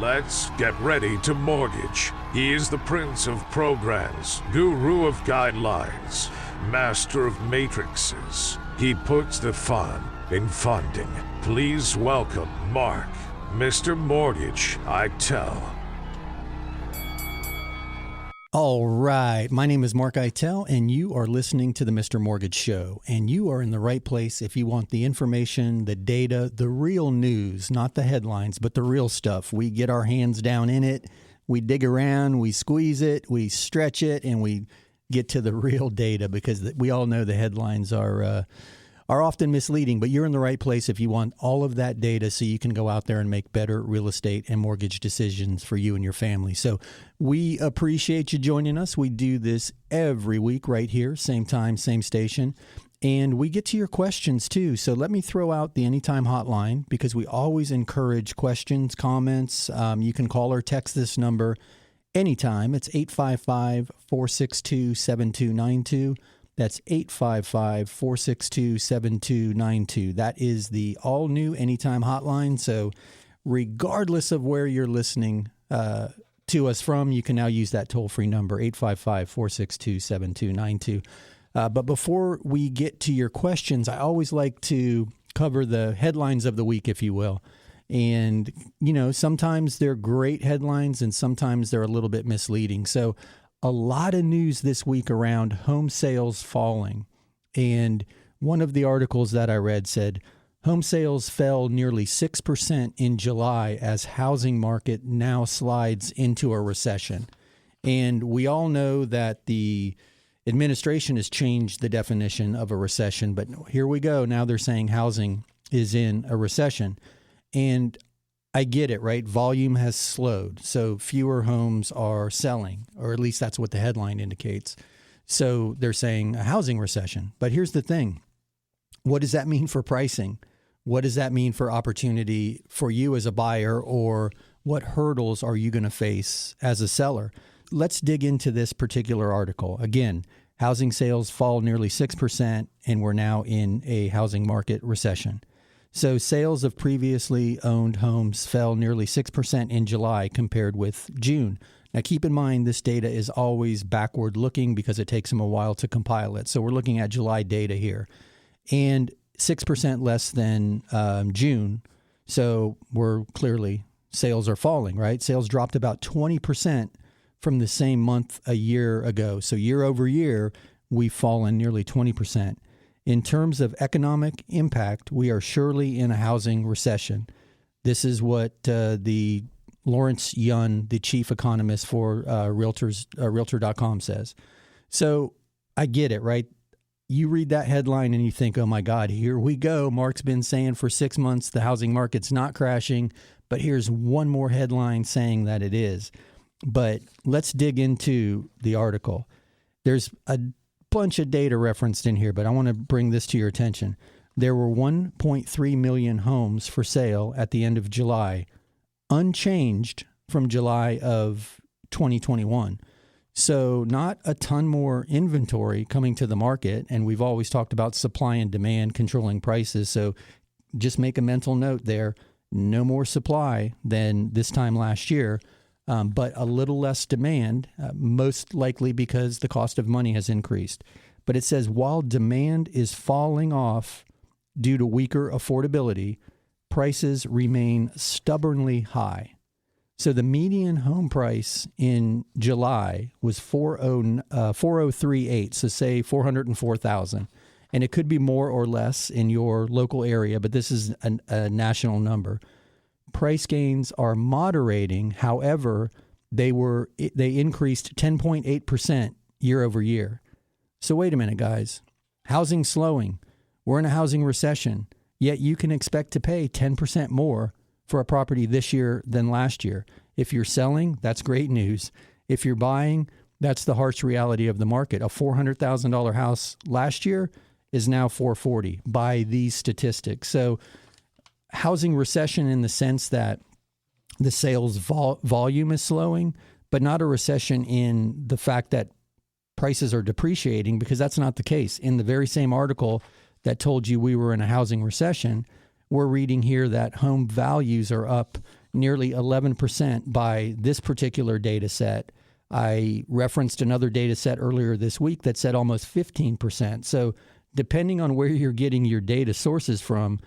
Let's get ready to mortgage. He is the prince of programs, guru of guidelines, master of matrices. He puts the fun in funding. Please welcome Mark, Mr. Mortgage, I Tell. All right. My name is Mark Eitel, and you are listening to the Mr. Mortgage Show. And you are in the right place if you want the information, the data, the real news, not the headlines, but the real stuff. We get our hands down in it. We dig around, we squeeze it, we stretch it, and we get to the real data because we all know the headlines are often misleading, but you're in the right place if you want all of that data so you can go out there and make better real estate and mortgage decisions for you and your family. So we appreciate you joining us. We do this every week right here, same time, same station. And we get to your questions too. So let me throw out the Anytime hotline because we always encourage questions, comments. You can call or text this number anytime. It's 855-462-7292. That's 855-462-7292. That is the all-new Anytime hotline. So regardless of where you're listening to us from, you can now use that toll-free number, 855-462-7292. But before we get to your questions, I always like to cover the headlines of the week, if you will. And, you know, sometimes they're great headlines and sometimes they're a little bit misleading. So a lot of news this week around home sales falling. And one of the articles that I read said home sales fell nearly 6% in July as housing market now slides into a recession. And we all know that the administration has changed the definition of a recession, but here we go. Now they're saying housing is in a recession. And I get it, right? Volume has slowed, so fewer homes are selling, or at least that's what the headline indicates. So they're saying a housing recession. But here's the thing. What does that mean for pricing? What does that mean for opportunity for you as a buyer, or what hurdles are you going to face as a seller? Let's dig into this particular article. Again, housing sales fall nearly 6%, and we're now in a housing market recession. So sales of previously owned homes fell nearly 6% in July compared with June. Now, keep in mind, this data is always backward looking because it takes them a while to compile it. So we're looking at July data here, and 6% less than June. So we're clearly, sales are falling, right? Sales dropped about 20% from the same month a year ago. So year over year, we've fallen nearly 20%. In terms of economic impact, we are surely in a housing recession. This is what the Lawrence Yun, the chief economist for Realtor.com says. So I get it, right? You read that headline and you think, oh my God, here we go. Mark's been saying for 6 months the housing market's not crashing, but here's one more headline saying that it is. But let's dig into the article. There's a bunch of data referenced in here, but I want to bring this to your attention. There were 1.3 million homes for sale at the end of July, unchanged from July of 2021. So not a ton more inventory coming to the market. And we've always talked about supply and demand controlling prices. So just make a mental note there. No more supply than this time last year. But a little less demand, most likely because the cost of money has increased. But it says, while demand is falling off due to weaker affordability, prices remain stubbornly high. So the median home price in July was 4,038, so say 404,000. And it could be more or less in your local area, but this is a national number. Price gains are moderating. However, they increased 10.8% year over year. So wait a minute, guys. Housing slowing. We're in a housing recession. Yet you can expect to pay 10% more for a property this year than last year. If you're selling, that's great news. If you're buying, that's the harsh reality of the market. A $400,000 house last year is now $440,000 by these statistics. So housing recession in the sense that the sales volume is slowing, but not a recession in the fact that prices are depreciating, because that's not the case. In the very same article that told you we were in a housing recession, we're reading here that home values are up nearly 11% by this particular data set. I referenced another data set earlier this week that said almost 15%. So depending on where you're getting your data sources from,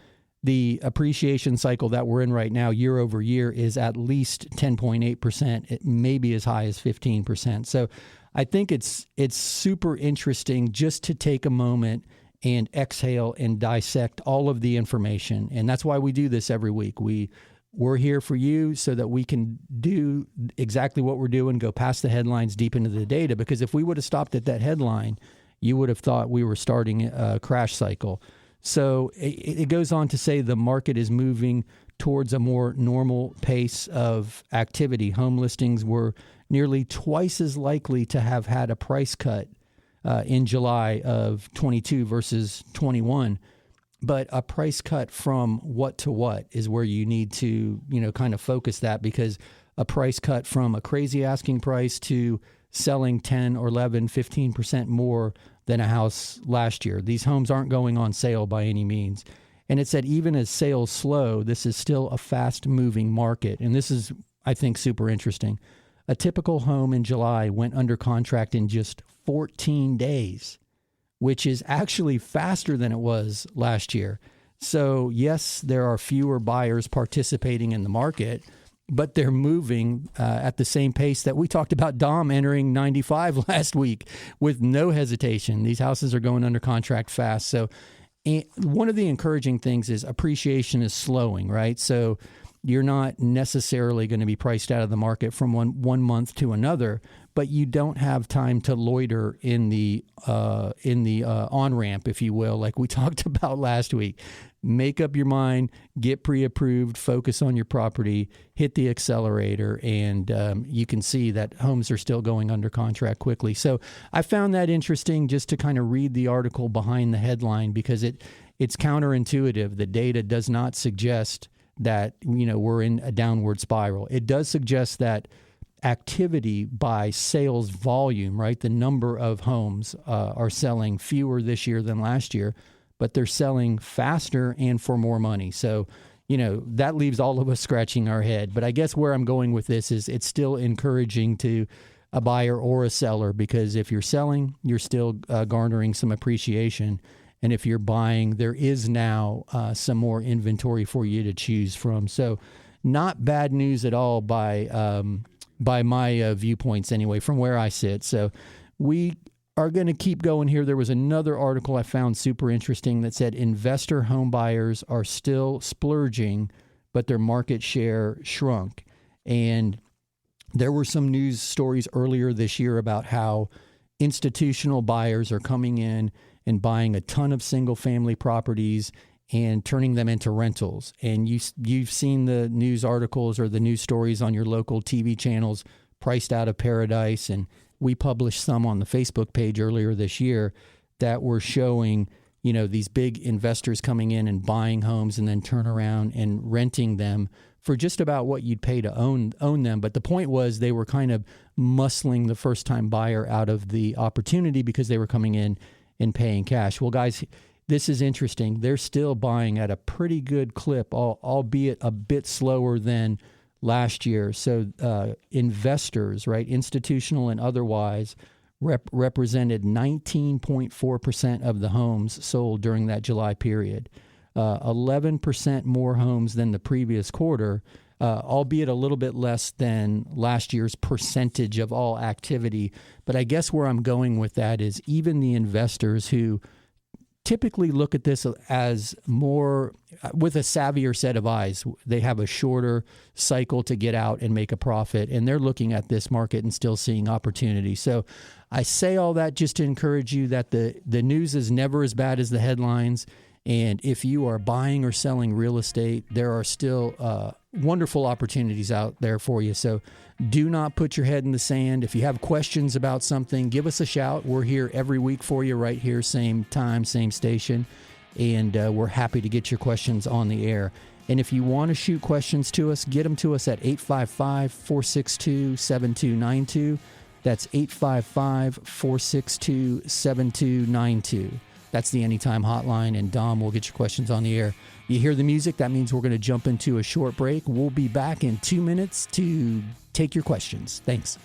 the appreciation cycle that we're in right now, year over year, is at least 10.8%. It may be as high as 15%. So I think it's super interesting just to take a moment and exhale and dissect all of the information. And that's why we do this every week. We're here for you so that we can do exactly what we're doing, go past the headlines, deep into the data. Because if we would have stopped at that headline, you would have thought we were starting a crash cycle. So it goes on to say the market is moving towards a more normal pace of activity. Home listings were nearly twice as likely to have had a price cut in July of 22 versus 21. But a price cut from what to what is where you need to, kind of focus that, because a price cut from a crazy asking price to selling 10 or 11, 15% more than a house last year. These homes aren't going on sale by any means. And it said even as sales slow, this is still a fast-moving market. And this is, I think, super interesting. A typical home in July went under contract in just 14 days, which is actually faster than it was last year. So, yes, there are fewer buyers participating in the market, but they're moving at the same pace that we talked about Dom entering 95 last week with no hesitation. These houses are going under contract fast. So one of the encouraging things is appreciation is slowing, right? So you're not necessarily going to be priced out of the market from one month to another, but you don't have time to loiter in the on-ramp, if you will, like we talked about last week. Make up your mind, get pre-approved, focus on your property, hit the accelerator, and you can see that homes are still going under contract quickly. So I found that interesting just to kind of read the article behind the headline, because it's counterintuitive. The data does not suggest that we're in a downward spiral. It does suggest that activity by sales volume, right? The number of homes are selling fewer this year than last year, but they're selling faster and for more money. So, that leaves all of us scratching our head. But I guess where I'm going with this is it's still encouraging to a buyer or a seller, because if you're selling, you're still garnering some appreciation. And if you're buying, there is now some more inventory for you to choose from. So not bad news at all by my viewpoints anyway, from where I sit. So we are going to keep going here. There was another article I found super interesting that said investor home buyers are still splurging, but their market share shrunk. And there were some news stories earlier this year about how institutional buyers are coming in and buying a ton of single-family properties and turning them into rentals. And you've seen the news articles or the news stories on your local TV channels, Priced Out of Paradise, and we published some on the Facebook page earlier this year that were showing, these big investors coming in and buying homes and then turn around and renting them for just about what you'd pay to own them. But the point was they were kind of muscling the first-time buyer out of the opportunity because they were coming in and paying cash. Well, guys, this is interesting. They're still buying at a pretty good clip, albeit a bit slower than last year. So investors, right, institutional and otherwise, represented 19.4% of the homes sold during that July period. 11% more homes than the previous quarter, albeit a little bit less than last year's percentage of all activity. But I guess where I'm going with that is even the investors who typically look at this as more with a savvier set of eyes. They have a shorter cycle to get out and make a profit, and they're looking at this market and still seeing opportunity. So I say all that just to encourage you that the news is never as bad as the headlines. And if you are buying or selling real estate, there are still wonderful opportunities out there for you. So do not put your head in the sand. If you have questions about something, give us a shout. We're here every week for you right here, same time, same station. And we're happy to get your questions on the air. And if you want to shoot questions to us, get them to us at 855-462-7292. That's 855-462-7292. That's the Anytime hotline, and Dom will get your questions on the air. You hear the music, that means we're going to jump into a short break. We'll be back in 2 minutes to take your questions. Thanks.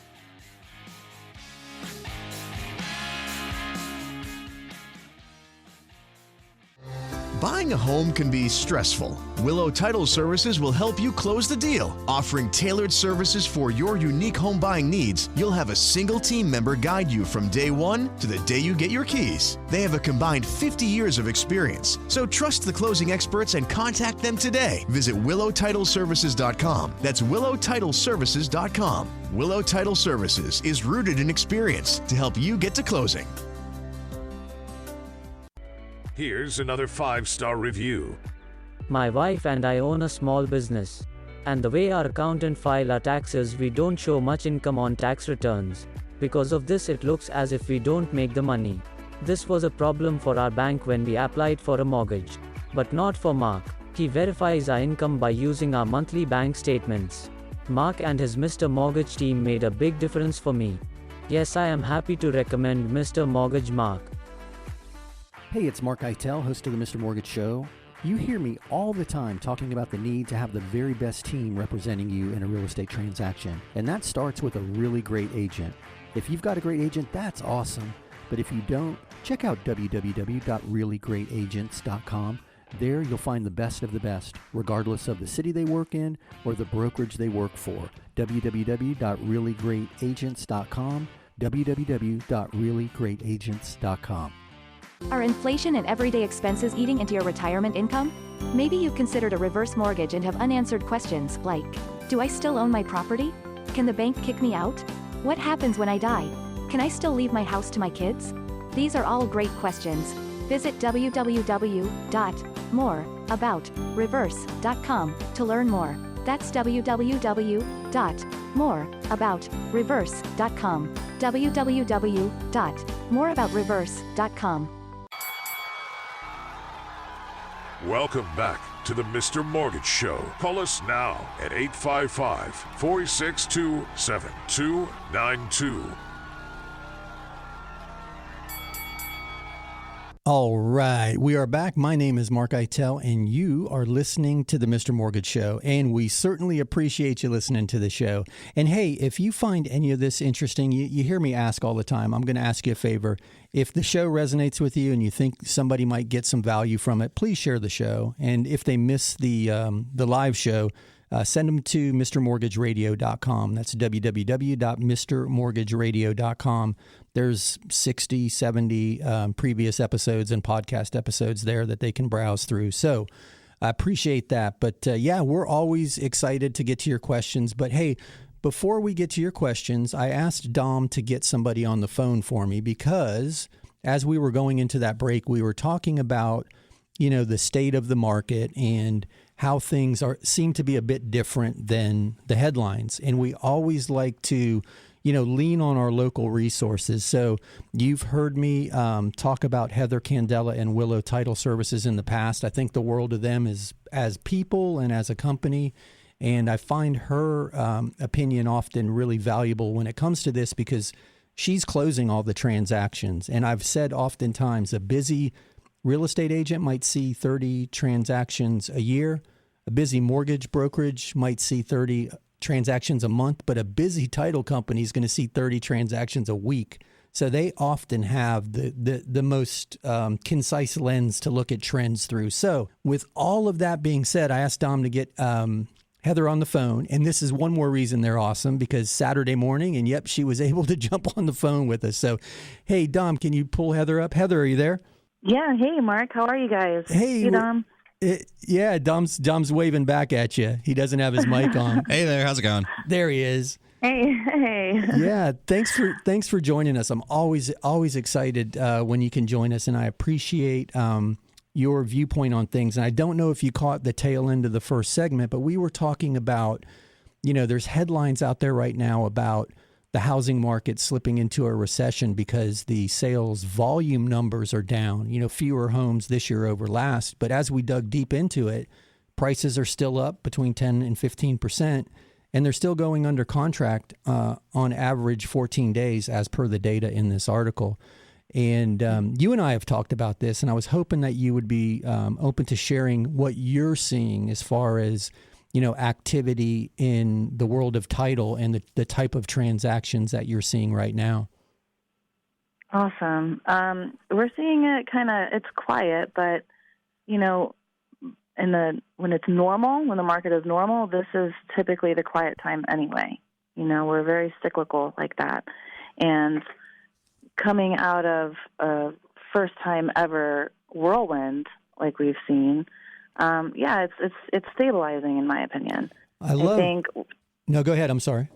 Buying a home can be stressful. Willow Title Services will help you close the deal. Offering tailored services for your unique home buying needs, you'll have a single team member guide you from day one to the day you get your keys. They have a combined 50 years of experience, so trust the closing experts and contact them today. Visit WillowTitleServices.com. That's WillowTitleServices.com. Willow Title Services is rooted in experience to help you get to closing. Here's another 5-star review. My wife and I own a small business. And the way our accountant file our taxes, we don't show much income on tax returns. Because of this, it looks as if we don't make the money. This was a problem for our bank when we applied for a mortgage. But not for Mark. He verifies our income by using our monthly bank statements. Mark and his Mr. Mortgage team made a big difference for me. Yes, I am happy to recommend Mr. Mortgage Mark. Hey, it's Mark Eitel, host of the Mr. Mortgage Show. You hear me all the time talking about the need to have the very best team representing you in a real estate transaction. And that starts with a really great agent. If you've got a great agent, that's awesome. But if you don't, check out www.reallyGreatAgents.com. There you'll find the best of the best, regardless of the city they work in or the brokerage they work for. www.reallyGreatAgents.com, www.reallyGreatAgents.com. Are inflation and everyday expenses eating into your retirement income? Maybe you've considered a reverse mortgage and have unanswered questions like, do I still own my property? Can the bank kick me out? What happens when I die? Can I still leave my house to my kids? These are all great questions. Visit www.moreaboutreverse.com to learn more. That's www.moreaboutreverse.com. www.moreaboutreverse.com. Welcome back to the Mr. Mortgage Show. Call us now at 855-462-7292. All right, we are back. My name is Mark Eitel, and you are listening to the Mr. Mortgage Show, and we certainly appreciate you listening to the show. And hey, if you find any of this interesting, you hear me ask all the time, I'm going to ask you a favor. If the show resonates with you and you think somebody might get some value from it, please share the show. And if they miss the live show, send them to MrMortgageRadio.com. That's www.MrMortgageRadio.com. There's 60, 70 previous episodes and podcast episodes there that they can browse through. So I appreciate that. But yeah, we're always excited to get to your questions. But hey, before we get to your questions, I asked Dom to get somebody on the phone for me because as we were going into that break, we were talking about, the state of the market and how things seem to be a bit different than the headlines. And we always like to, lean on our local resources. So you've heard me talk about Heather Candela and Willow Title Services in the past. I think the world of them is as people and as a company. And I find her opinion often really valuable when it comes to this because she's closing all the transactions. And I've said oftentimes a busy real estate agent might see 30 transactions a year. A busy mortgage brokerage might see 30 transactions a month, but a busy title company is going to see 30 transactions a week. So they often have the most concise lens to look at trends through. So with all of that being said, I asked Dom to get Heather on the phone. And this is one more reason they're awesome, because Saturday morning, and yep, she was able to jump on the phone with us. So, hey, Dom, can you pull Heather up? Heather, are you there? Yeah. Hey, Mark. How are you guys? Hey, Dom. Yeah, Dom's waving back at you. He doesn't have his mic on. Hey there, how's it going? There he is. Hey. Yeah, thanks for joining us. I'm always excited when you can join us, and I appreciate your viewpoint on things. And I don't know if you caught the tail end of the first segment, but we were talking about, there's headlines out there right now about the housing market slipping into a recession because the sales volume numbers are down, fewer homes this year over last. But as we dug deep into it, prices are still up between 10 and 15%, and they're still going under contract on average 14 days as per the data in this article. And you and I have talked about this, and I was hoping that you would be open to sharing what you're seeing as far as, activity in the world of title and the type of transactions that you're seeing right now. Awesome. We're seeing it it's quiet, but, when it's normal, when the market is normal, this is typically the quiet time anyway. We're very cyclical like that. And coming out of a first time ever whirlwind like we've seen, it's stabilizing in my opinion. I think. No, go ahead. I'm sorry.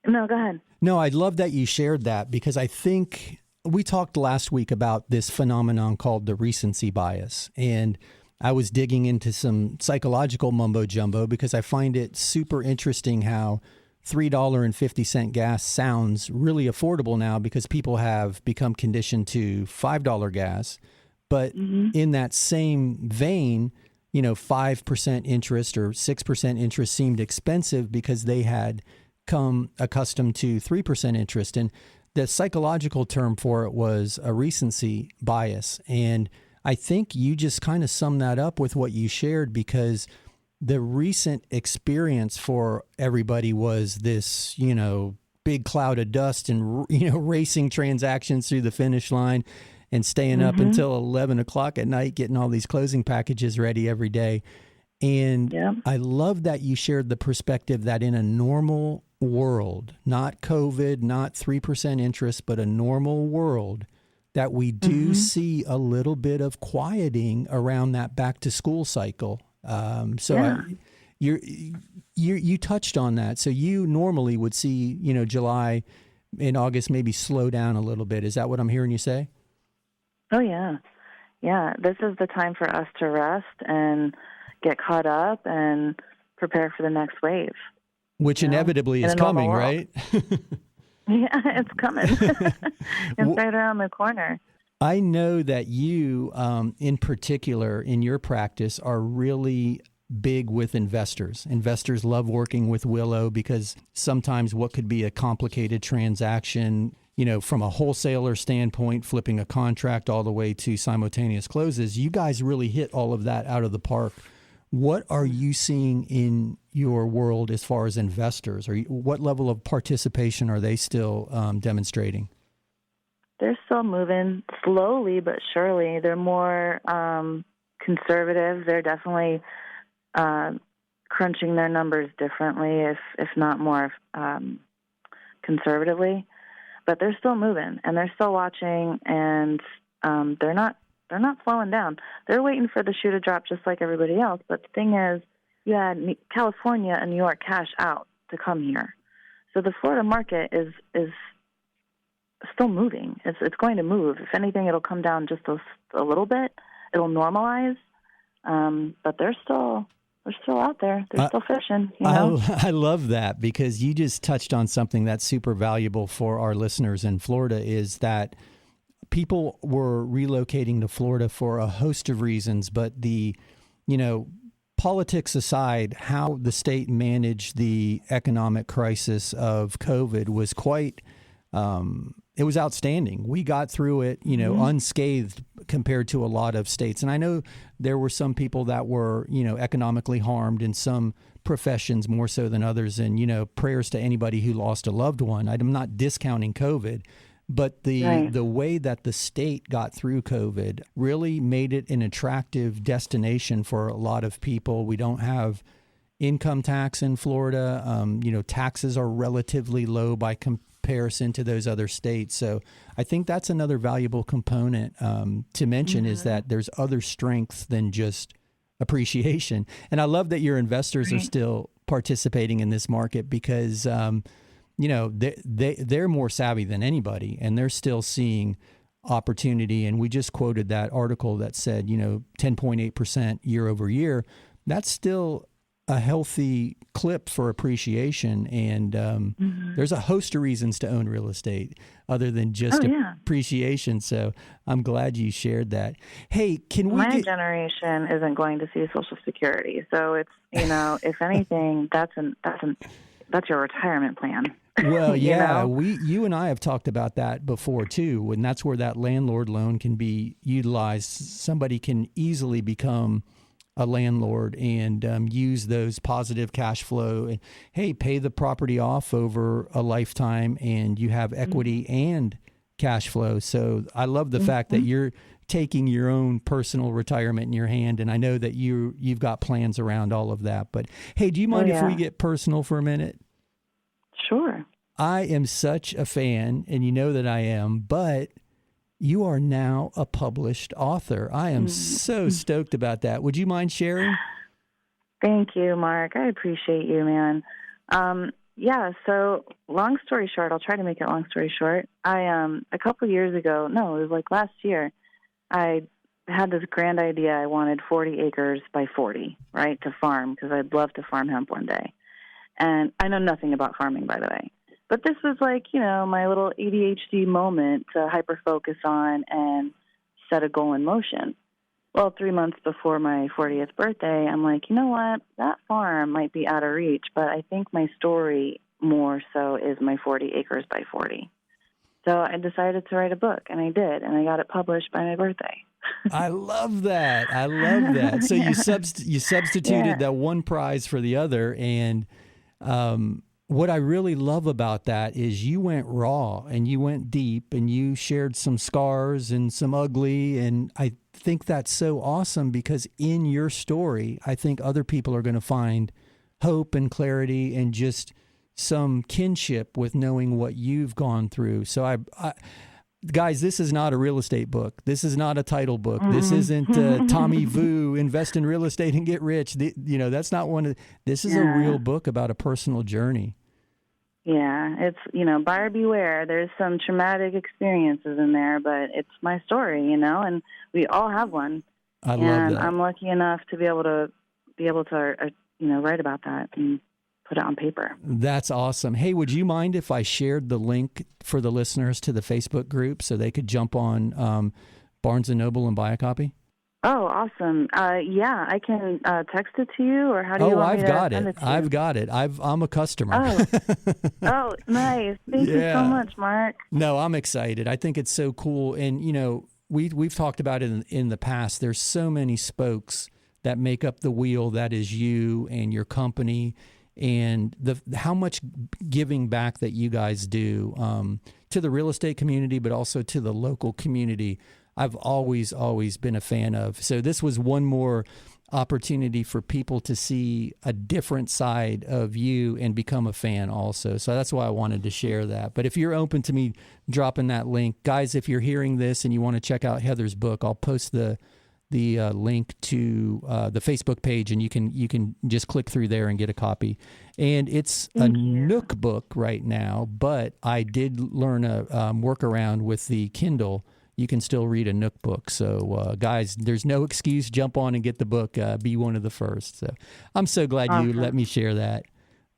No, go ahead. No, I love that you shared that because I think we talked last week about this phenomenon called the recency bias. And I was digging into some psychological mumbo jumbo because I find it super interesting how $3.50 gas sounds really affordable now because people have become conditioned to $5 gas. But in that same vein, 5% interest or 6% interest seemed expensive because they had come accustomed to 3% interest. And the psychological term for it was a recency bias. And I think you just kind of summed that up with what you shared because the recent experience for everybody was this, big cloud of dust and, racing transactions through the finish line and staying up until 11 o'clock at night, getting all these closing packages ready every day. And I love that you shared the perspective that in a normal world, not COVID, not 3% interest, but a normal world, that we do see a little bit of quieting around that back to school cycle. You touched on that. So you normally would see, July and August maybe slow down a little bit. Is that what I'm hearing you say? Oh, yeah. Yeah, this is the time for us to rest and get caught up and prepare for the next wave. Which inevitably is coming, right? Yeah, it's coming. It's right around the corner. I know that you, in particular, in your practice, are really big with investors. Investors love working with Willow because sometimes what could be a complicated transaction, from a wholesaler standpoint, flipping a contract all the way to simultaneous closes, you guys really hit all of that out of the park. What are you seeing in your world as far as investors? What level of participation are they still demonstrating? They're still moving slowly but surely. They're more conservative. They're definitely crunching their numbers differently, if not more conservatively. But they're still moving and they're still watching, and they're not slowing down. They're waiting for the shoe to drop just like everybody else. But the thing is, you had California and New York cash out to come here. So the Florida market is still moving. It's going to move. If anything, it'll come down just a little bit. It'll normalize. But they're still out there. They're still fishing. I love that because you just touched on something that's super valuable for our listeners in Florida is that people were relocating to Florida for a host of reasons, but politics aside, how the state managed the economic crisis of COVID was quite, it was outstanding. We got through it, unscathed compared to a lot of states. And I know there were some people that were, economically harmed in some professions more so than others. And, prayers to anybody who lost a loved one. I'm not discounting COVID. But the way that the state got through COVID really made it an attractive destination for a lot of people. We don't have income tax in Florida. Taxes are relatively low by comparison to those other states. So I think that's another valuable component to mention is that there's other strengths than just appreciation. And I love that your investors are still participating in this market because they're more savvy than anybody, and they're still seeing opportunity. And we just quoted that article that said, 10.8% year over year. That's still a healthy clip for appreciation. And there's a host of reasons to own real estate other than just appreciation. So I'm glad you shared that. Hey, my generation isn't going to see Social Security. So it's, if anything, that's your retirement plan. Well, yeah, know? you and I have talked about that before too, and that's where that landlord loan can be utilized. Somebody can easily become a landlord and use those positive cash flow and, hey, pay the property off over a lifetime, and you have equity and cash flow. So I love the fact that you're taking your own personal retirement in your hand, and I know that you've got plans around all of that. But hey, do you mind if we get personal for a minute? Sure. I am such a fan, and you know that I am, but you are now a published author. I am so stoked about that. Would you mind sharing? Thank you, Mark. I appreciate you, man. Yeah, so long story short, I'll try to make it long story short. I a couple years ago, no, it was like last year, I had this grand idea. I wanted 40 acres by 40, right, to farm, because I'd love to farm hemp one day. And I know nothing about farming, by the way. But this was like, my little ADHD moment to hyper-focus on and set a goal in motion. Well, 3 months before my 40th birthday, I'm like, you know what? That farm might be out of reach, but I think my story more so is my 40 acres by 40. So I decided to write a book, and I did, and I got it published by my birthday. I love that. I love that. So you substituted that one prize for the other, and what I really love about that is you went raw and you went deep and you shared some scars and some ugly. And I think that's so awesome because in your story, I think other people are going to find hope and clarity and just some kinship with knowing what you've gone through. So guys, this is not a real estate book. This is not a title book. This isn't Tommy Vu, invest in real estate and get rich. That's not one of. This is a real book about a personal journey. Yeah, it's, buyer beware. There's some traumatic experiences in there, but it's my story, and we all have one. I love that. I'm lucky enough to be able to write about that and put it on paper. That's awesome. Hey, would you mind if I shared the link for the listeners to the Facebook group so they could jump on Barnes & Noble and buy a copy? Oh, awesome. Yeah, I can text it to you, or how do you want me to send it to you? I've got it. I'm a customer. Oh, nice. Thank you so much, Mark. No, I'm excited. I think it's so cool. And, we've talked about it in the past. There's so many spokes that make up the wheel that is you and your company, and how much giving back that you guys do to the real estate community, but also to the local community. I've always been a fan of. So this was one more opportunity for people to see a different side of you and become a fan also. So that's why I wanted to share that. But if you're open to me dropping that link, guys, if you're hearing this and you want to check out Heather's book, I'll post the link to the Facebook page, and you can just click through there and get a copy. And it's a Nook book right now, but I did learn a workaround with the Kindle. You can still read a Nook book. So, guys, there's no excuse. Jump on and get the book. Be one of the first. So I'm so glad you let me share that.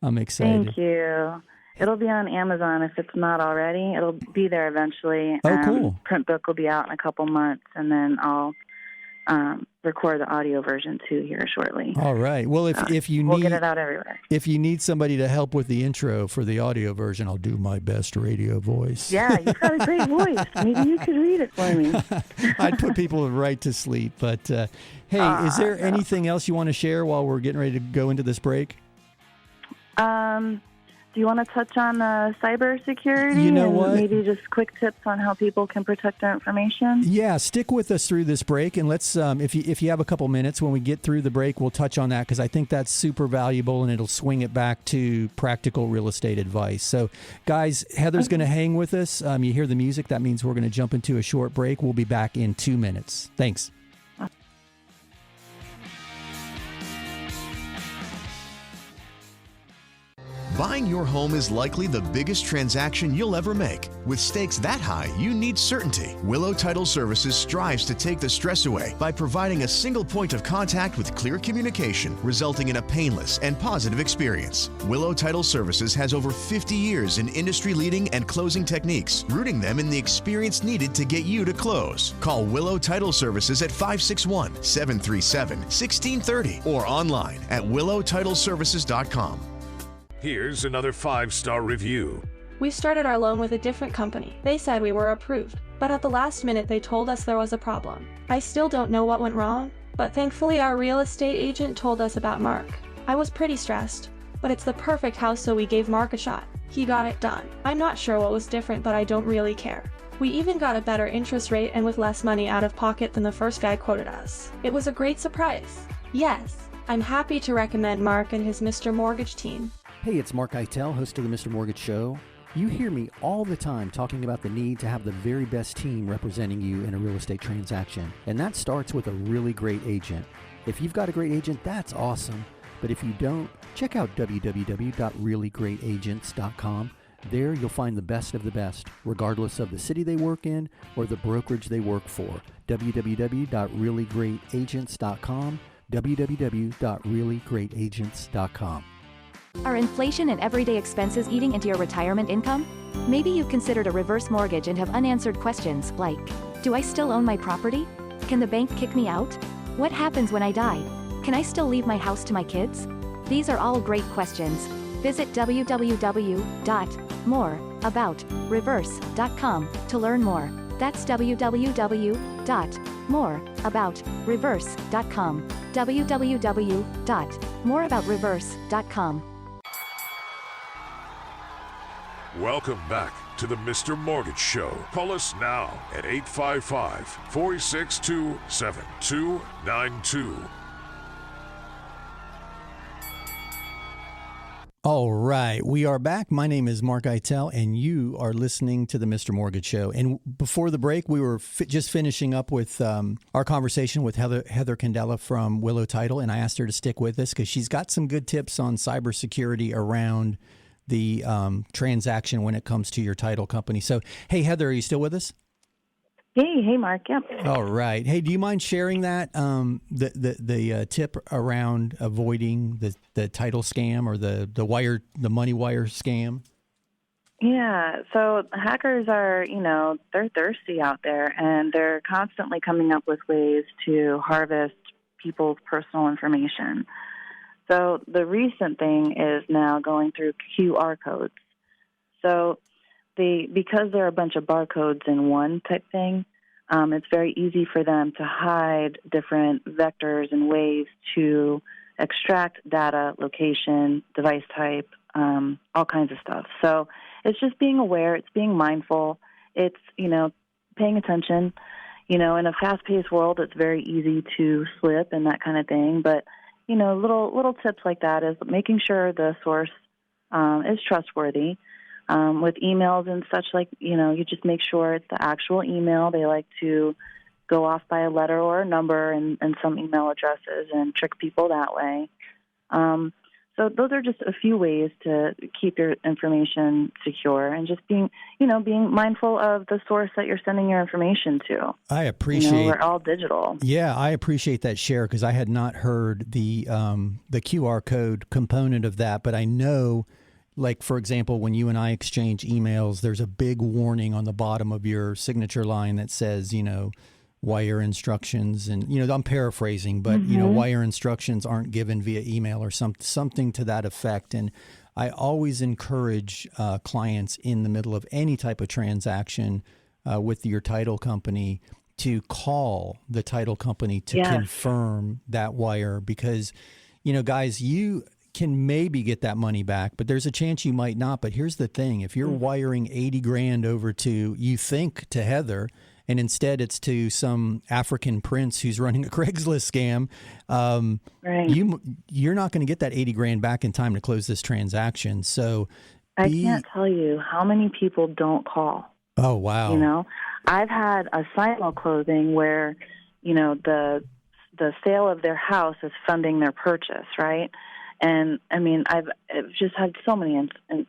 I'm excited. Thank you. It'll be on Amazon if it's not already. It'll be there eventually. Oh, cool. Print book will be out in a couple months, and then I'll record the audio version too here shortly. All right. Well, if you need, we'll get it out everywhere. If you need somebody to help with the intro for the audio version, I'll do my best radio voice. Yeah, you've got a great voice. Maybe you could read it for me. I'd put people right to sleep. But hey, is there anything else you want to share while we're getting ready to go into this break? Do you want to touch on cybersecurity? You know what? Maybe just quick tips on how people can protect their information? Yeah, stick with us through this break. And let's, if you have a couple minutes, when we get through the break, we'll touch on that because I think that's super valuable and it'll swing it back to practical real estate advice. So, guys, Heather's going to hang with us. You hear the music. That means we're going to jump into a short break. We'll be back in 2 minutes. Thanks. Buying your home is likely the biggest transaction you'll ever make. With stakes that high, you need certainty. Willow Title Services strives to take the stress away by providing a single point of contact with clear communication, resulting in a painless and positive experience. Willow Title Services has over 50 years in industry-leading and closing techniques, rooting them in the experience needed to get you to close. Call Willow Title Services at 561-737-1630 or online at willowtitleservices.com. Here's another 5-star review. We started our loan with a different company. They said we were approved, but at the last minute they told us there was a problem. I still don't know what went wrong, but thankfully our real estate agent told us about Mark. I was pretty stressed, but it's the perfect house, so we gave Mark a shot. He got it done. I'm not sure what was different, but I don't really care. We even got a better interest rate and with less money out of pocket than the first guy quoted us. It was a great surprise. Yes, I'm happy to recommend Mark and his Mr. Mortgage team. Hey, it's Mark Eitel, host of the Mr. Mortgage Show. You hear me all the time talking about the need to have the very best team representing you in a real estate transaction. And that starts with a really great agent. If you've got a great agent, that's awesome. But if you don't, check out www.reallyGreatAgents.com. There you'll find the best of the best, regardless of the city they work in or the brokerage they work for. www.reallyGreatAgents.com. www.reallyGreatAgents.com. Are inflation and everyday expenses eating into your retirement income? Maybe you've considered a reverse mortgage and have unanswered questions like, do I still own my property? Can the bank kick me out? What happens when I die? Can I still leave my house to my kids? These are all great questions. Visit www.moreaboutreverse.com to learn more. That's www.moreaboutreverse.com. www.moreaboutreverse.com. Welcome back to the Mr. Mortgage Show. Call us now at 855-462-7292. All right, we are back. My name is Mark Eitel, and you are listening to the Mr. Mortgage Show. And before the break, we were just finishing up with our conversation with Heather Candela from Willow Title, and I asked her to stick with us because she's got some good tips on cybersecurity around the transaction when it comes to your title company. So, hey, Heather, are you still with us? Hey, Mark. Yep. All right. Hey, do you mind sharing that the tip around avoiding the title scam or the money wire scam? Yeah. So hackers are, they're thirsty out there, and they're constantly coming up with ways to harvest people's personal information. So the recent thing is now going through QR codes. So because there are a bunch of barcodes in one type thing, it's very easy for them to hide different vectors and ways to extract data, location, device type, all kinds of stuff. So it's just being aware, it's being mindful, it's, paying attention. In a fast-paced world, it's very easy to slip and that kind of thing. But, little tips like that is making sure the source is trustworthy. With emails and such, you just make sure it's the actual email. They like to go off by a letter or a number and some email addresses and trick people that way. So those are just a few ways to keep your information secure, and just being mindful of the source that you're sending your information to. I appreciate. We're all digital. Yeah, I appreciate that share because I had not heard the QR code component of that, but I know. Like, for example, when you and I exchange emails, there's a big warning on the bottom of your signature line that says, wire instructions. And, I'm paraphrasing, but, wire instructions aren't given via email or something to that effect. And I always encourage clients in the middle of any type of transaction with your title company to call the title company to confirm that wire because, guys, you can maybe get that money back, but there's a chance you might not. But here's the thing. If you're wiring $80,000 over to Heather, and instead it's to some African prince who's running a Craigslist scam, right. You're not going to get that $80,000 back in time to close this transaction. So I can't tell you how many people don't call. Oh, wow. I've had a simul closing where, the sale of their house is funding their purchase, right? And I've just had so many, I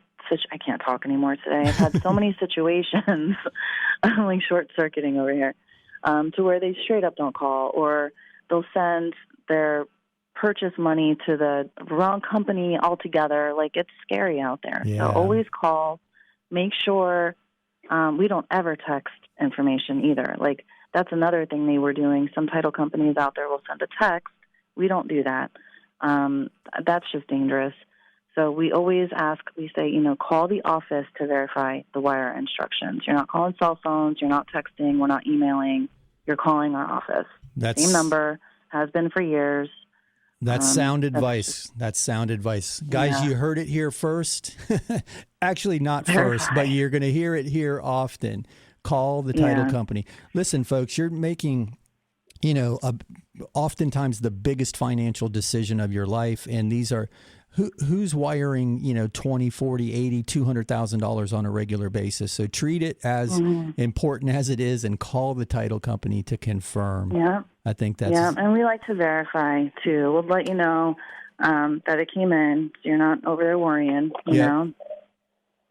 can't talk anymore today. I've had so many situations, I'm like short-circuiting over here, to where they straight up don't call, or they'll send their purchase money to the wrong company altogether. Like, it's scary out there. Yeah. So always call. Make sure we don't ever text information either. Like, that's another thing they were doing. Some title companies out there will send a text. We don't do that. That's just dangerous. So we always ask, we say, call the office to verify the wire instructions. You're not calling cell phones. You're not texting. We're not emailing. You're calling our office. Same number, has been for years. That's sound advice. That's sound advice. Guys, you heard it here first. Actually, not first, but you're going to hear it here often. Call the title company. Listen, folks, you're making, oftentimes the biggest financial decision of your life. And these are, who's wiring, $20, $40, $80, $200,000 on a regular basis. So treat it as important as it is and call the title company to confirm. Yeah. I think that's... Yeah, and we like to verify, too. We'll let you know that it came in. So you're not over there worrying, you know.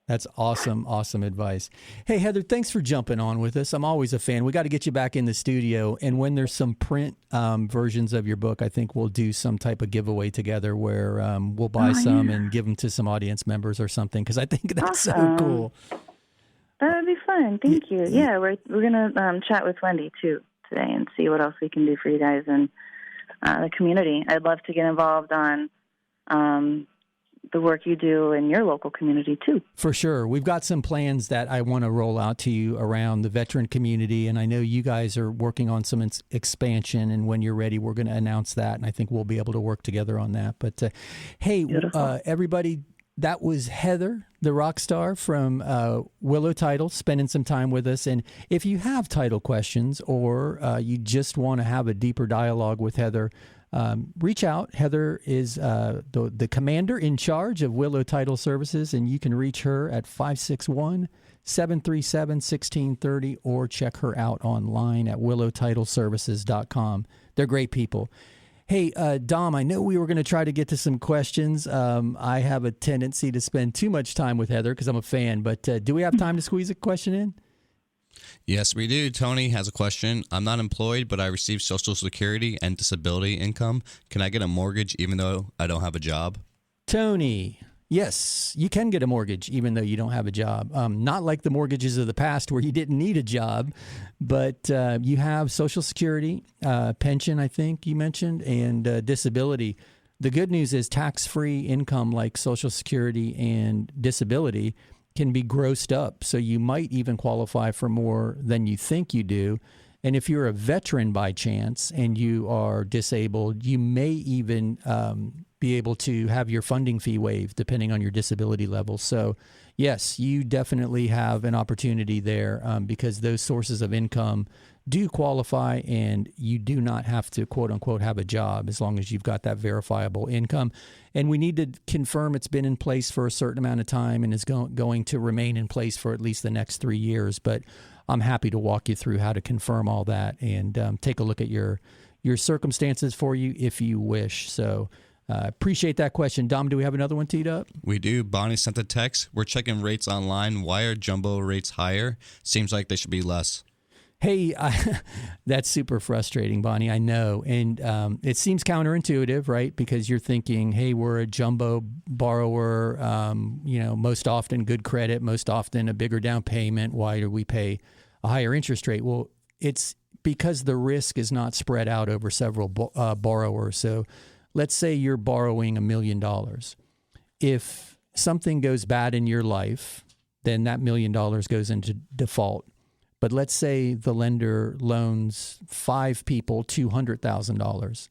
That's awesome, awesome advice. Hey, Heather, thanks for jumping on with us. I'm always a fan. We got to get you back in the studio. And when there's some print versions of your book, I think we'll do some type of giveaway together where we'll buy some and give them to some audience members or something, because I think that's so cool. That would be fun. Thank you. Yeah, we're going to chat with Wendy, too, today and see what else we can do for you guys in the community. I'd love to get involved on the work you do in your local community, too. For sure. We've got some plans that I want to roll out to you around the veteran community, and I know you guys are working on some expansion, and when you're ready, we're going to announce that, and I think we'll be able to work together on that. But, hey, everybody, that was Heather, the rock star from Willow Title, spending some time with us. And if you have title questions or you just want to have a deeper dialogue with Heather, reach out. Heather is the commander in charge of Willow Title Services, and you can reach her at 561-737-1630 or check her out online at willowtitleservices.com. They're great people. Hey, Dom, I know we were going to try to get to some questions. I have a tendency to spend too much time with Heather because I'm a fan, but do we have time to squeeze a question in? Yes, we do. Tony has a question. I'm not employed, but I receive Social Security and disability income. Can I get a mortgage even though I don't have a job? Tony, yes, you can get a mortgage even though you don't have a job. Not like the mortgages of the past where you didn't need a job, but you have Social Security, pension, I think you mentioned, and disability. The good news is tax-free income like Social Security and disability can be grossed up, so you might even qualify for more than you think you do. And if you're a veteran by chance and you are disabled, you may even be able to have your funding fee waived depending on your disability level. So yes, you definitely have an opportunity there because those sources of income do qualify, and you do not have to, quote unquote, have a job as long as you've got that verifiable income. And we need to confirm it's been in place for a certain amount of time and is going to remain in place for at least the next 3 years. But I'm happy to walk you through how to confirm all that and take a look at your circumstances for you if you wish. So appreciate that question. Dom, do we have another one teed up? We do. Bonnie sent a text. We're checking rates online. Why are jumbo rates higher? Seems like they should be less. Hey, that's super frustrating, Bonnie. I know. And it seems counterintuitive, right? Because you're thinking, hey, we're a jumbo borrower, most often good credit, most often a bigger down payment. Why do we pay a higher interest rate? Well, it's because the risk is not spread out over several borrowers. So let's say you're borrowing $1 million. If something goes bad in your life, then that $1 million goes into default. But let's say the lender loans 5 people $200,000.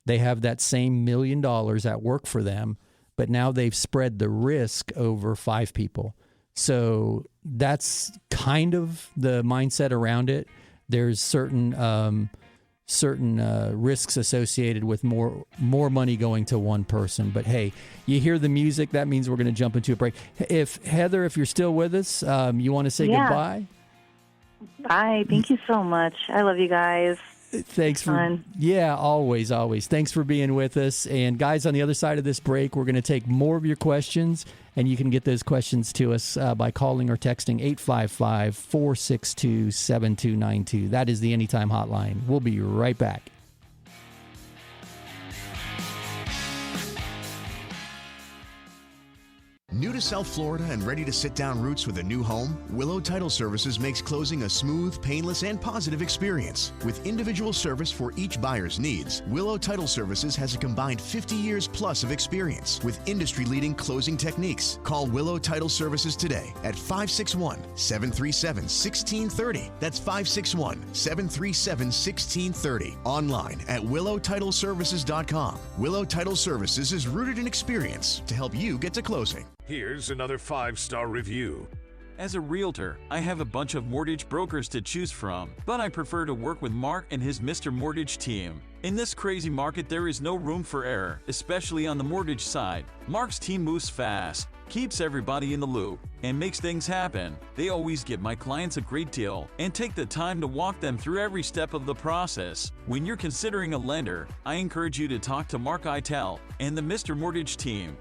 They have that same $1 million at work for them, but now they've spread the risk over 5 people. So that's kind of the mindset around it. There's certain risks associated with more money going to one person. But hey, you hear the music, that means we're going to jump into a break. Heather, if you're still with us, you want to say goodbye? Bye. Thank you so much. I love you guys. Thanks for always. Thanks for being with us. And guys, on the other side of this break, we're going to take more of your questions, and you can get those questions to us by calling or texting 855-462-7292. That is the Anytime Hotline. We'll be right back. New to South Florida and ready to sit down roots with a new home? Willow Title Services makes closing a smooth, painless, and positive experience. With individual service for each buyer's needs, Willow Title Services has a combined 50 years plus of experience with industry-leading closing techniques. Call Willow Title Services today at 561-737-1630. That's 561-737-1630. Online at willowtitleservices.com. Willow Title Services is rooted in experience to help you get to closing. Here's another 5-star review. As a realtor, I have a bunch of mortgage brokers to choose from, but I prefer to work with Mark and his Mr. Mortgage team. In this crazy market, there is no room for error, especially on the mortgage side. Mark's team moves fast, keeps everybody in the loop, and makes things happen. They always give my clients a great deal and take the time to walk them through every step of the process. When you're considering a lender, I encourage you to talk to Mark Eitel and the Mr. Mortgage team.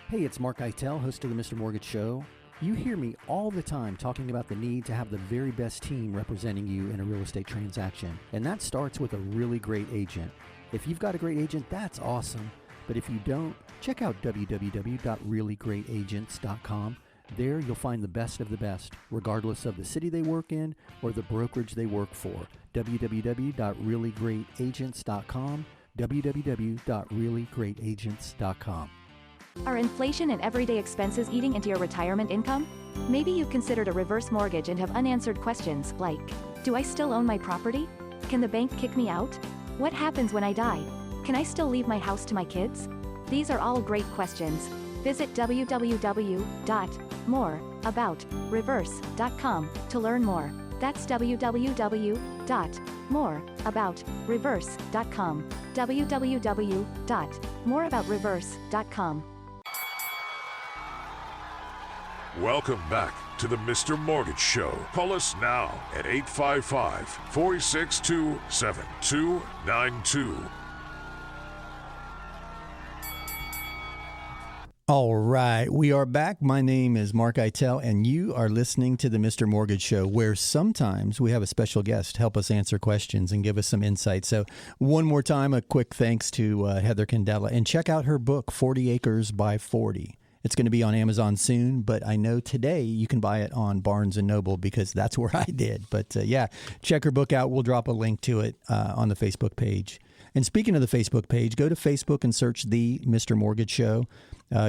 Hey, it's Mark Eitel, host of the Mr. Mortgage Show. You hear me all the time talking about the need to have the very best team representing you in a real estate transaction. And that starts with a really great agent. If you've got a great agent, that's awesome. But if you don't, check out www.reallyGreatAgents.com. There you'll find the best of the best, regardless of the city they work in or the brokerage they work for. www.reallyGreatAgents.com. www.reallyGreatAgents.com. Are inflation and everyday expenses eating into your retirement income? Maybe you've considered a reverse mortgage and have unanswered questions like, do I still own my property? Can the bank kick me out? What happens when I die? Can I still leave my house to my kids? These are all great questions. Visit www.moreaboutreverse.com to learn more. That's www.moreaboutreverse.com. www.moreaboutreverse.com. Welcome back to the Mr. Mortgage Show. Call us now at 855-462-7292. All right, we are back. My name is Mark Eitel, and you are listening to the Mr. Mortgage Show, where sometimes we have a special guest help us answer questions and give us some insight. So one more time, a quick thanks to Heather Candela. And check out her book, 40 Acres by 40. It's going to be on Amazon soon, but I know today you can buy it on Barnes & Noble because that's where I did. But yeah, check her book out. We'll drop a link to it on the Facebook page. And speaking of the Facebook page, go to Facebook and search The Mr. Mortgage Show.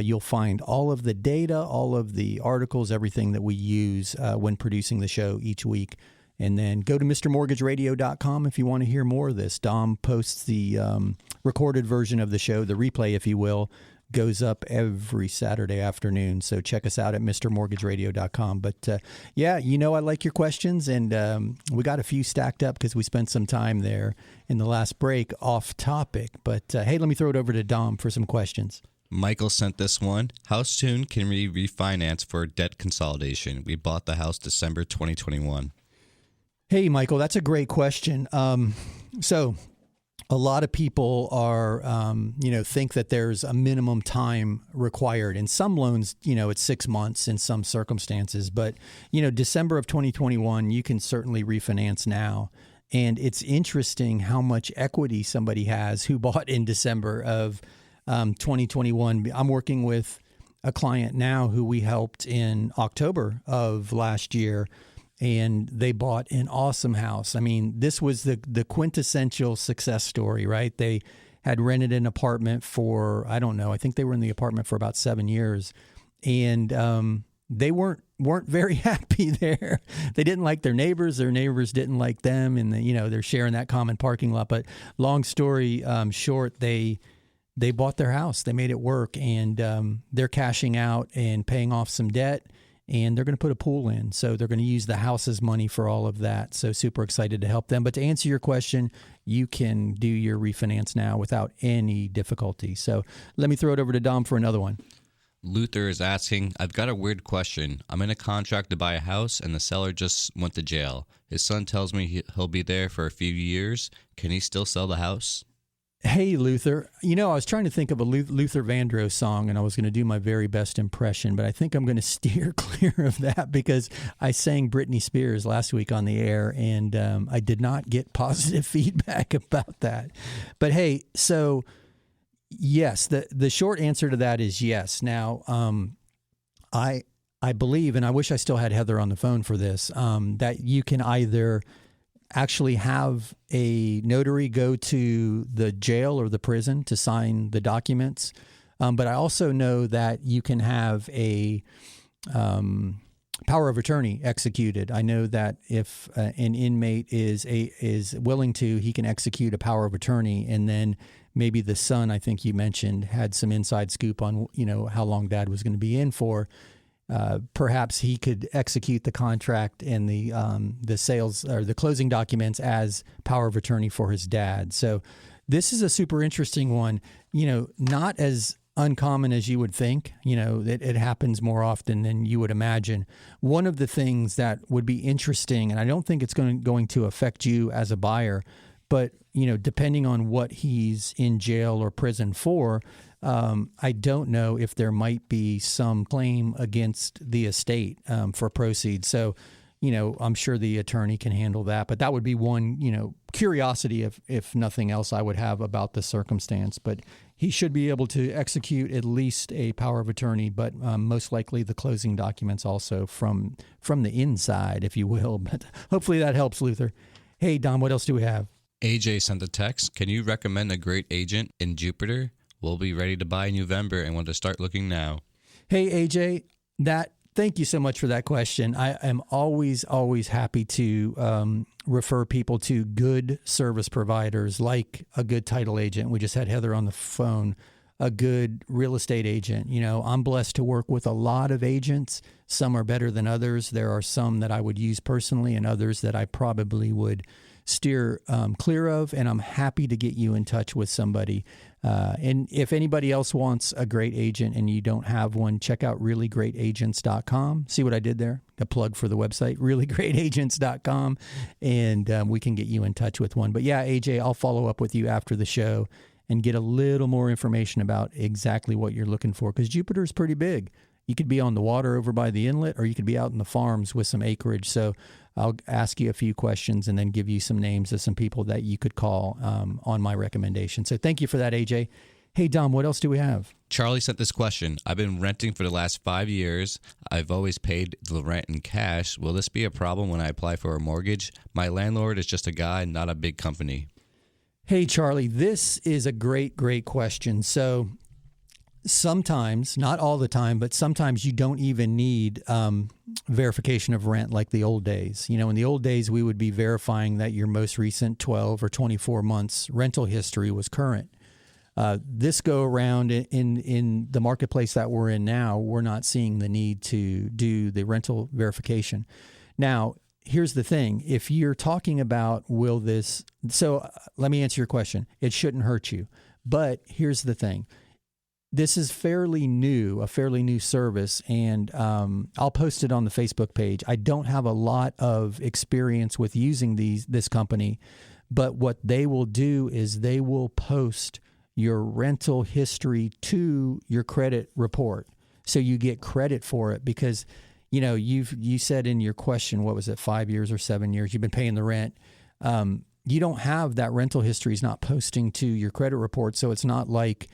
You'll find all of the data, all of the articles, everything that we use when producing the show each week. And then go to MrMortgageRadio.com if you want to hear more of this. Dom posts the recorded version of the show, the replay, if you will, goes up every Saturday afternoon. So check us out at MrMortgageRadio.com. But yeah, you know I like your questions, and we got a few stacked up because we spent some time there in the last break off topic. But hey, let me throw it over to Dom for some questions. Michael sent this one. How soon can we refinance for debt consolidation? We bought the house December 2021. Hey, Michael, that's a great question. So a lot of people are, think that there's a minimum time required. In some loans, it's 6 months in some circumstances. But, December of 2021, you can certainly refinance now. And it's interesting how much equity somebody has who bought in December of 2021. I'm working with a client now who we helped in October of last year, and they bought an awesome house. I mean, this was the quintessential success story, right? They had rented an apartment for, I don't know, I think they were in the apartment for about 7 years, and they weren't very happy there. They didn't like their neighbors didn't like them, and they're sharing that common parking lot. But long story short, they bought their house. They made it work, and they're cashing out and paying off some debt, and they're going to put a pool in. So they're going to use the house's money for all of that. So super excited to help them. But to answer your question, you can do your refinance now without any difficulty. So let me throw it over to Dom for another one. Luther is asking, I've got a weird question. I'm in a contract to buy a house, and the seller just went to jail. His son tells me he'll be there for a few years. Can he still sell the house? Hey, Luther. I was trying to think of a Luther Vandross song, and I was going to do my very best impression, but I think I'm going to steer clear of that because I sang Britney Spears last week on the air, and I did not get positive feedback about that. But hey, so Yes, the short answer to that is yes. Now, I believe, and I wish I still had Heather on the phone for this, that you can either actually have a notary go to the jail or the prison to sign the documents, but I also know that you can have a power of attorney executed. I know that if an inmate is willing to, he can execute a power of attorney, and then maybe the son, I think you mentioned, had some inside scoop on how long dad was going to be in for. Perhaps he could execute the contract and the sales or the closing documents as power of attorney for his dad. So this is a super interesting one. Not as uncommon as you would think. It happens more often than you would imagine. One of the things that would be interesting, and I don't think it's going to affect you as a buyer, but depending on what he's in jail or prison for, I don't know if there might be some claim against the estate for proceeds. So, I'm sure the attorney can handle that. But that would be one, curiosity, if nothing else, I would have about the circumstance. But he should be able to execute at least a power of attorney, but most likely the closing documents also from the inside, if you will. But hopefully that helps, Luther. Hey, Dom, what else do we have? AJ sent a text. Can you recommend a great agent in Jupiter? We'll be ready to buy in November and want to start looking now. Hey, AJ, thank you so much for that question. I am always happy to refer people to good service providers like a good title agent. We just had Heather on the phone, a good real estate agent. I'm blessed to work with a lot of agents. Some are better than others. There are some that I would use personally and others that I probably would steer clear of, and I'm happy to get you in touch with somebody. And if anybody else wants a great agent and you don't have one, check out reallyGreatAgents.com. See what I did there? A plug for the website, reallyGreatAgents.com, and we can get you in touch with one. But yeah, AJ, I'll follow up with you after the show and get a little more information about exactly what you're looking for, because Jupiter's pretty big. You could be on the water over by the inlet, or you could be out in the farms with some acreage. So I'll ask you a few questions and then give you some names of some people that you could call on my recommendation. So thank you for that, AJ. Hey, Dom, what else do we have? Charlie sent this question. I've been renting for the last 5 years. I've always paid the rent in cash. Will this be a problem when I apply for a mortgage? My landlord is just a guy, not a big company. Hey, Charlie, this is a great question. So sometimes, not all the time, but sometimes you don't even need verification of rent like the old days. In the old days, we would be verifying that your most recent 12 or 24 months rental history was current. This go around in the marketplace that we're in now, we're not seeing the need to do the rental verification. Now, here's the thing. If you're talking about let me answer your question. It shouldn't hurt you. But here's the thing. This is a fairly new service, and I'll post it on the Facebook page. I don't have a lot of experience with using this company, but what they will do is they will post your rental history to your credit report, so you get credit for it. Because you said in your question, what was it, 5 years or 7 years you've been paying the rent. You don't have that rental history is not posting to your credit report, so it's not like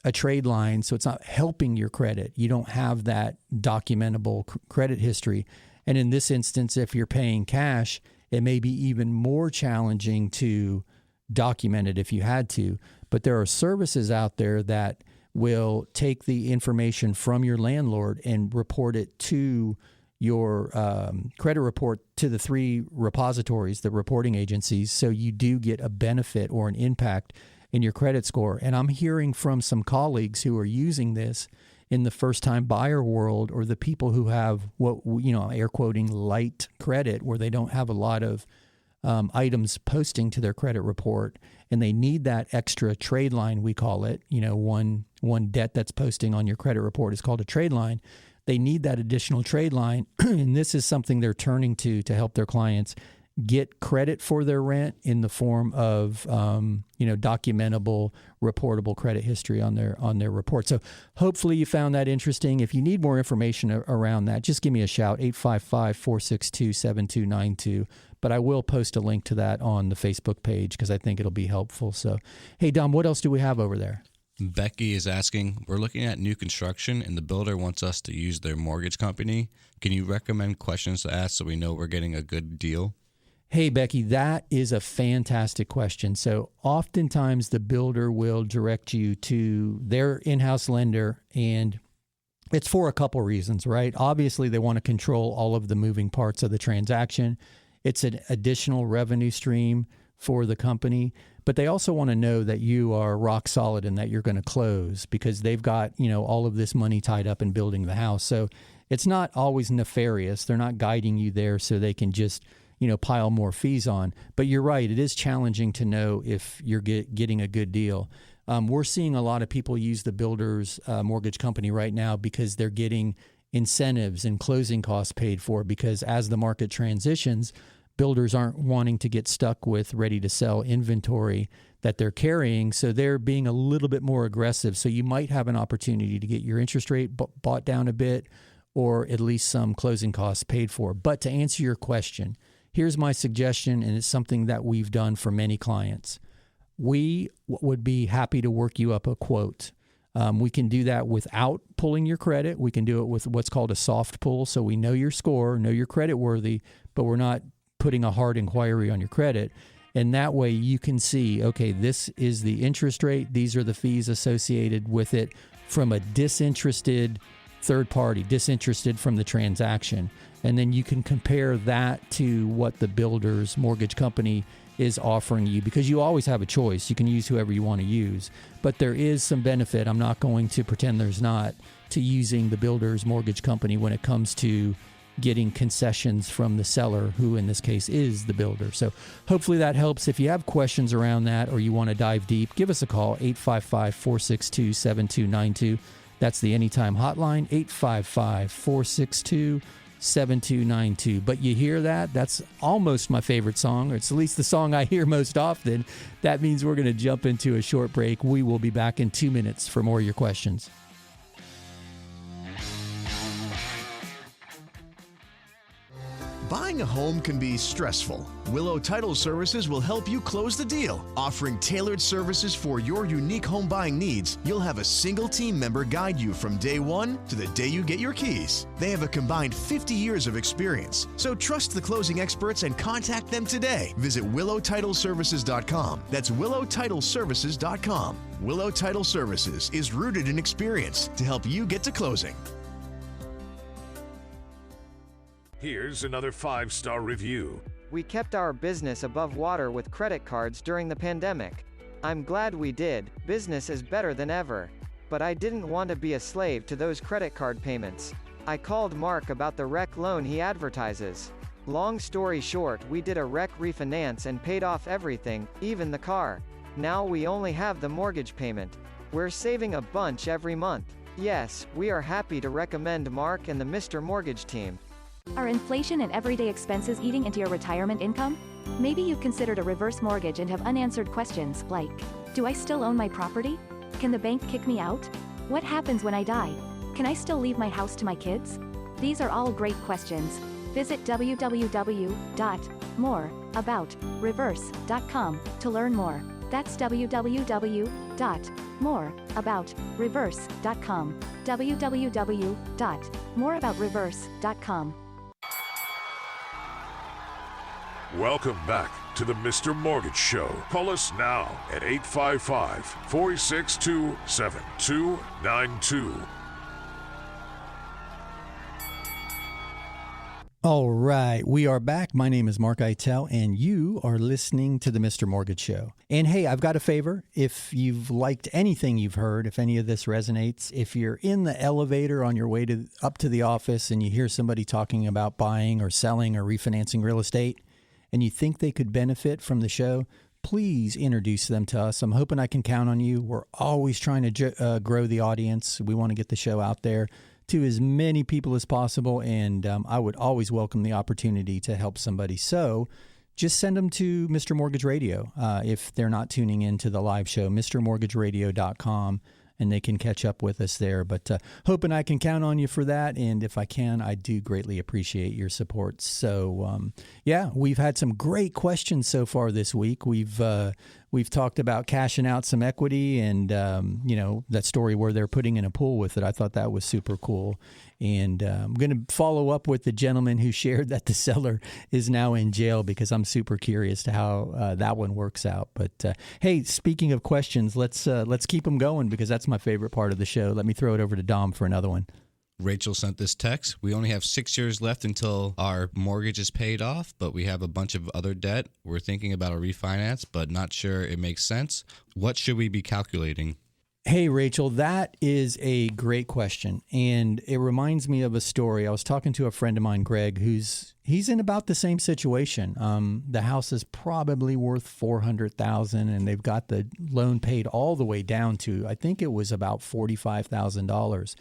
a trade line, so it's not helping your credit. You don't have that documentable credit history. And in this instance, if you're paying cash, it may be even more challenging to document it if you had to. But there are services out there that will take the information from your landlord and report it to your credit report to the 3 repositories, the reporting agencies, so you do get a benefit or an impact in your credit score. And I'm hearing from some colleagues who are using this in the first-time buyer world, or the people who have what, air quoting, light credit, where they don't have a lot of items posting to their credit report, and they need that extra trade line, we call it. One debt that's posting on your credit report is called a trade line. They need that additional trade line, and this is something they're turning to help their clients get credit for their rent in the form of documentable, reportable credit history on their report. So hopefully you found that interesting. If you need more information around that, just give me a shout, 855-462-7292. But I will post a link to that on the Facebook page because I think it'll be helpful. So, hey, Dom, what else do we have over there? Becky is asking, we're looking at new construction and the builder wants us to use their mortgage company. Can you recommend questions to ask so we know we're getting a good deal? Hey, Becky, that is a fantastic question. So oftentimes the builder will direct you to their in-house lender, and it's for a couple reasons, right? Obviously, they want to control all of the moving parts of the transaction. It's an additional revenue stream for the company, but they also want to know that you are rock solid and that you're going to close because they've got, all of this money tied up in building the house. So it's not always nefarious. They're not guiding you there so they can just pile more fees on. But you're right. It is challenging to know if you're getting a good deal. We're seeing a lot of people use the builder's mortgage company right now because they're getting incentives and closing costs paid for, because as the market transitions, builders aren't wanting to get stuck with ready to sell inventory that they're carrying. So they're being a little bit more aggressive. So you might have an opportunity to get your interest rate bought down a bit, or at least some closing costs paid for. But to answer your question, here's my suggestion, and it's something that we've done for many clients. We would be happy to work you up a quote. We can do that without pulling your credit. We can do it with what's called a soft pull. So we know your score, know you're credit worthy, but we're not putting a hard inquiry on your credit. And that way you can see, okay, this is the interest rate. These are the fees associated with it from a disinterested third party, disinterested from the transaction. And then you can compare that to what the builder's mortgage company is offering you, because you always have a choice. You can use whoever you want to use, but there is some benefit. I'm not going to pretend there's not, to using the builder's mortgage company when it comes to getting concessions from the seller, who in this case is the builder. So hopefully that helps. If you have questions around that or you want to dive deep, give us a call, 855-462-7292. That's the Anytime hotline, 855-462-7292. But you hear that? That's almost my favorite song, or it's at least the song I hear most often. That means we're going to jump into a short break. We will be back in 2 minutes for more of your questions. Buying a home can be stressful. Willow Title Services will help you close the deal. Offering tailored services for your unique home buying needs, you'll have a single team member guide you from day one to the day you get your keys. They have a combined 50 years of experience, so trust the closing experts and contact them today. Visit WillowTitleServices.com. That's WillowTitleServices.com. Willow Title Services is rooted in experience to help you get to closing. Here's another 5-star review. We kept our business above water with credit cards during the pandemic. I'm glad we did. Business is better than ever. But I didn't want to be a slave to those credit card payments. I called Mark about the rec loan he advertises. Long story short, we did a rec refinance and paid off everything, even the car. Now we only have the mortgage payment. We're saving a bunch every month. Yes, we are happy to recommend Mark and the Mr. Mortgage team. Are inflation and everyday expenses eating into your retirement income? Maybe you've considered a reverse mortgage and have unanswered questions like, do I still own my property? Can the bank kick me out? What happens when I die? Can I still leave my house to my kids? These are all great questions. Visit www.moreaboutreverse.com to learn more. That's www.moreaboutreverse.com. www.moreaboutreverse.com. Welcome back to the Mr. Mortgage Show. Call us now at 855-462-7292. All right, we are back. My name is Mark Eitel, and you are listening to the Mr. Mortgage Show. And hey, I've got a favor. If you've liked anything you've heard, if any of this resonates, if you're in the elevator on your way up to the office and you hear somebody talking about buying or selling or refinancing real estate, and you think they could benefit from the show, please introduce them to us. I'm hoping I can count on you. We're always trying to grow the audience. We want to get the show out there to as many people as possible, and I would always welcome the opportunity to help somebody. So just send them to Mr. Mortgage Radio if they're not tuning in to the live show, MrMortgageRadio.com, and they can catch up with us there. But hoping I can count on you for that. And if I can, I do greatly appreciate your support. So, yeah, we've had some great questions so far this week. We've talked about cashing out some equity and, that story where they're putting in a pool with it. I thought that was super cool. And I'm going to follow up with the gentleman who shared that the seller is now in jail because I'm super curious to how that one works out. But hey, speaking of questions, let's keep them going because that's my favorite part of the show. Let me throw it over to Dom for another one. Rachel sent this text. We only have 6 years left until our mortgage is paid off, but we have a bunch of other debt. We're thinking about a refinance, but not sure it makes sense. What should we be calculating? Hey, Rachel, that is a great question. And it reminds me of a story. I was talking to a friend of mine, Greg, he's in about the same situation. The house is probably worth $400,000 and they've got the loan paid all the way down to, I think it was about $45,000.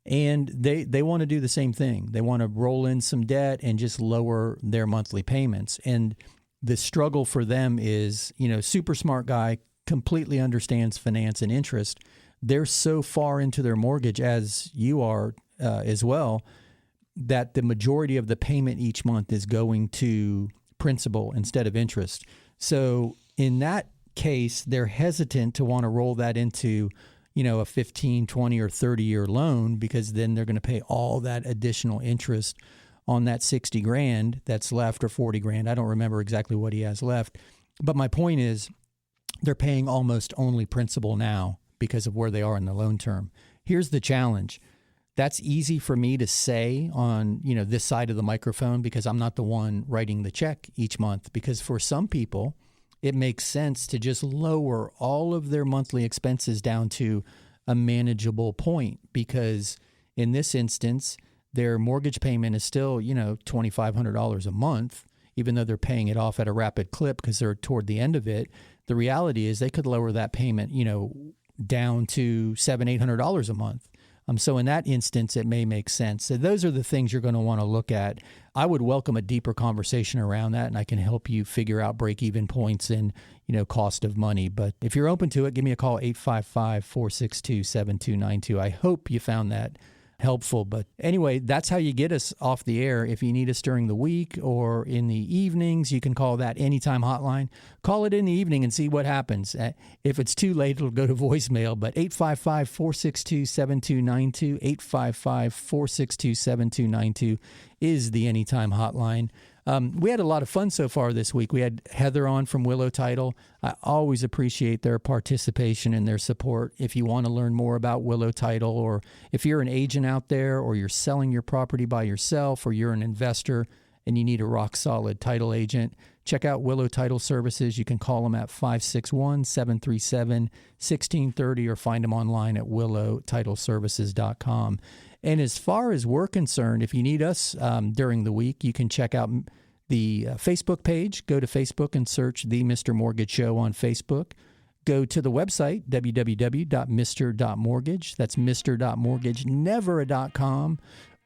And they want to do the same thing. They want to roll in some debt and just lower their monthly payments. And the struggle for them is, super smart guy, completely understands finance and interest. They're so far into their mortgage, as you are as well, that the majority of the payment each month is going to principal instead of interest. So in that case, they're hesitant to want to roll that into a 15, 20, or 30-year loan because then they're going to pay all that additional interest on that $60,000 that's left or $40,000. I don't remember exactly what he has left. But my point is they're paying almost only principal now because of where they are in the loan term. Here's the challenge. That's easy for me to say on, this side of the microphone because I'm not the one writing the check each month. Because for some people, it makes sense to just lower all of their monthly expenses down to a manageable point because in this instance, their mortgage payment is still, $2,500 a month, even though they're paying it off at a rapid clip because they're toward the end of it. The reality is they could lower that payment, down to $700, $800 a month. So in that instance, it may make sense. So those are the things you're going to want to look at. I would welcome a deeper conversation around that, and I can help you figure out break-even points and, cost of money. But if you're open to it, give me a call, 855-462-7292. I hope you found that helpful. But anyway, that's how you get us off the air. If you need us during the week or in the evenings, you can call that Anytime hotline. Call it in the evening and see what happens. If it's too late, it'll go to voicemail. But 855-462-7292, 855-462-7292 is the Anytime hotline. We had a lot of fun so far this week. We had Heather on from Willow Title. I always appreciate their participation and their support. If you want to learn more about Willow Title, or if you're an agent out there, or you're selling your property by yourself, or you're an investor and you need a rock-solid title agent, check out Willow Title Services. You can call them at 561-737-1630 or find them online at willowtitleservices.com. And as far as we're concerned, if you need us during the week, you can check out the Facebook page. Go to Facebook and search The Mr. Mortgage Show on Facebook. Go to the website, www.mr.mortgage. That's mr.mortgage, never a .com.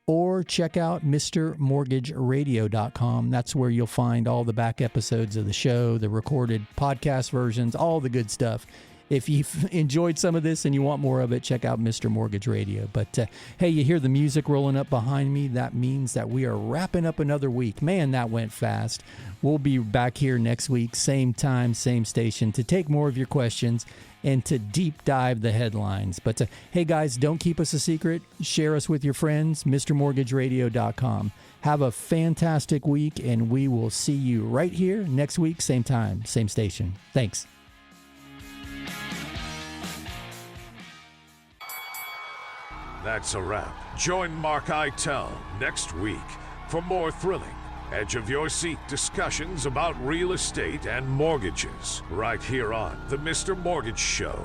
Or check out MrMortgageRadio.com. That's where you'll find all the back episodes of the show, the recorded podcast versions, all the good stuff. If you've enjoyed some of this and you want more of it, check out Mr. Mortgage Radio. But hey, you hear the music rolling up behind me? That means that we are wrapping up another week. Man, that went fast. We'll be back here next week, same time, same station, to take more of your questions and to deep dive the headlines. But hey, guys, don't keep us a secret. Share us with your friends, MrMortgageRadio.com. Have a fantastic week, and we will see you right here next week, same time, same station. Thanks. That's a wrap. Join Mark Eitel next week for more thrilling, edge-of-your-seat discussions about real estate and mortgages right here on The Mr. Mortgage Show.